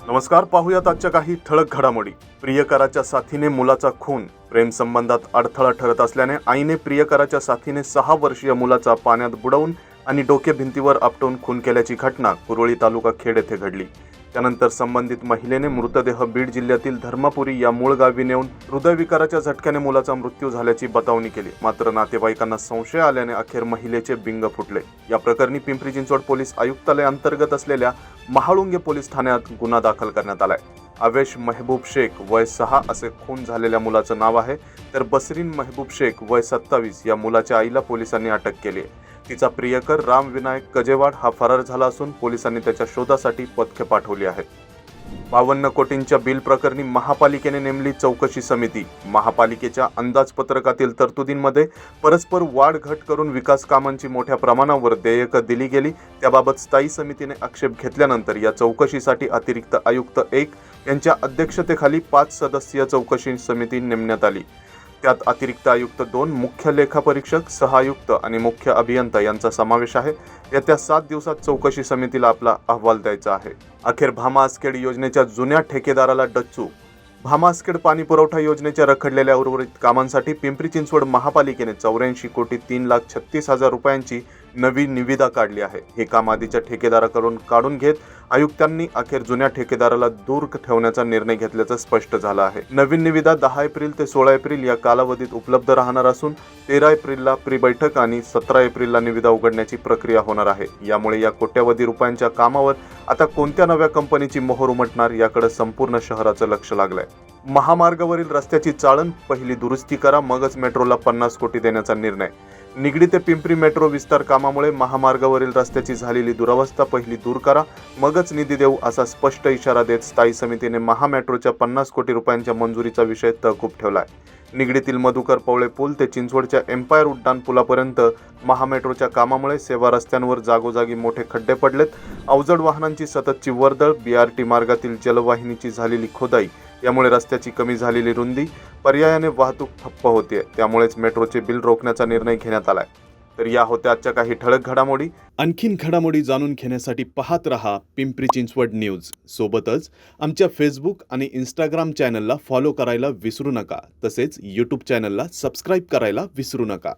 नमस्कार, पाहूयात आजच्या काही ठळक घडामोडी। प्रियकराच्या साथीने मुलाचा खून, प्रेम संबंधात अडथळा ठरत असल्याने आईने प्रियकराच्या साथीने 6 वर्षीय मुलाचा पाण्यात बुडवून आणि डोके भिंतीवर आपटून खून केल्याची घटना कुरोळी तालुका खेड येथे घडली। त्यानंतर संबंधित महिलेने मृतदेह बीड जिल्ह्यातील धर्मापुरी या मूळ गावी नेऊन हृदयविकाराच्या झटक्याने मुलाचा मृत्यू झाल्याची बतावणी केली। मात्र नातेवाईकांना संशय आल्याने अखेर महिलेचे बिंग फुटले। या प्रकरणी पिंपरी चिंचवड पोलीस आयुक्तालय अंतर्गत असलेल्या महाळुंगे पोलीस ठाण्यात गुन्हा दाखल करण्यात आलाय। अवेश महबूब शेख वय 6 असे खून झालेल्या मुलाचं नाव आहे, तर बसरीन महबूब शेख वय 27 या मुलाच्या आईला पोलिसांनी अटक केली आहे। तिचा प्रियकर राम विनायक कजेवाड हा फरार झाला असून पोलिसांनी त्याच्या शोधासाठी पथके पाठवली आहेत। 52 कोटींच्या बिल प्रकरणी महापालिकेने नेमली चौकशी समिती। महापालिकेच्या अंदाजपत्रकातील तरतुदींमध्ये परस्पर वाढ घट करून विकास कामांची मोठ्या प्रमाणावर देयक दिली गेली, त्याबाबत स्थायी समितीने आक्षेप घेतल्यानंतर या चौकशीसाठी अतिरिक्त आयुक्त 1 यांच्या अध्यक्षतेखाली 5 सदस्यीय चौकशी समिती नेमण्यात आली। त्यात अतिरिक्त आयुक्त 2, मुख्य लेखापरीक्षक, सहायुक्त आणि मुख्य अभियंता यांचा समावेश आहे। येत्या 7 दिवसात चौकशी समितीला आपला अहवाल द्यायचा आहे। अखेर भामा-आसखेड योजनेच्या जुन्या ठेकेदाराला डच्चू। भामा-आसखेड पाणी पुरवठा योजनेच्या रखडलेल्या उर्वरित कामांसाठी पिंपरी चिंचवड महापालिकेने 84 कोटी 3,36,000 रुपयांची नवी निविदा काढली आहे। हे काम आधीच्या ठेकेदाराकडून काढून घेत आयुक्तांनी अखेर जुन्या ठेकेदाराला दूर ठेवण्याचा निर्णय घेतल्याचं स्पष्ट झालं आहे। नवीन निविदा 10 एप्रिल ते 16 एप्रिल या कालावधीत उपलब्ध राहणार असून 13 एप्रिलला प्री बैठक आणि 17 एप्रिलला निविदा उघडण्याची प्रक्रिया होणार आहे। यामुळे या कोट्यवधी रुपयांच्या कामावर आता कोणत्या नव्या कंपनीची मोहर उमटणार याकडे संपूर्ण शहराचं लक्ष लागलंय। महामार्गावरील रस्त्याची चाळण पहिली दुरुस्ती करा, मगच मेट्रोला 50 कोटी देण्याचा निर्णय। निगडी ते पिंपरी मेट्रो विस्तार कामामुळे महामार्गावरील रस्त्याची झालेली दुरावस्था पहिली दूर करा, मगच निधी देऊ असा स्पष्ट इशारा देत स्थायी समितीने महामेट्रोच्या 50 कोटी रुपयांच्या मंजुरीचा विषय तहकूब ठेवलाय। निगडीतील मधुकर पवळे पूल ते चिंचवडच्या एम्पायर उड्डाण पुलापर्यंत महामेट्रोच्या कामामुळे सेवा रस्त्यांवर जागोजागी मोठे खड्डे पडलेत। अवजड वाहनांची सततची वर्दळ, BRT मार्गातील जलवाहिनीची झालेली खोदाई यामुळे रस्त्याची कमी झालेली रुंदी, पर्यायाने वाहतूक ठप्प होते। त्यामुळेच मेट्रोचे बिल रोखण्याचा निर्णय घेण्यात आलाय। तर या होत्या आजच्या काही ठळक घडामोडी। आणखीन घडामोडी जाणून घेण्यासाठी पाहत रहा पिंपरी चिंचवड न्यूज। सोबतच आमच्या फेसबुक आणि इंस्टाग्राम चॅनलला फॉलो करायला विसरू नका, तसेच यूट्यूब चॅनलला सबस्क्राईब करायला विसरू नका।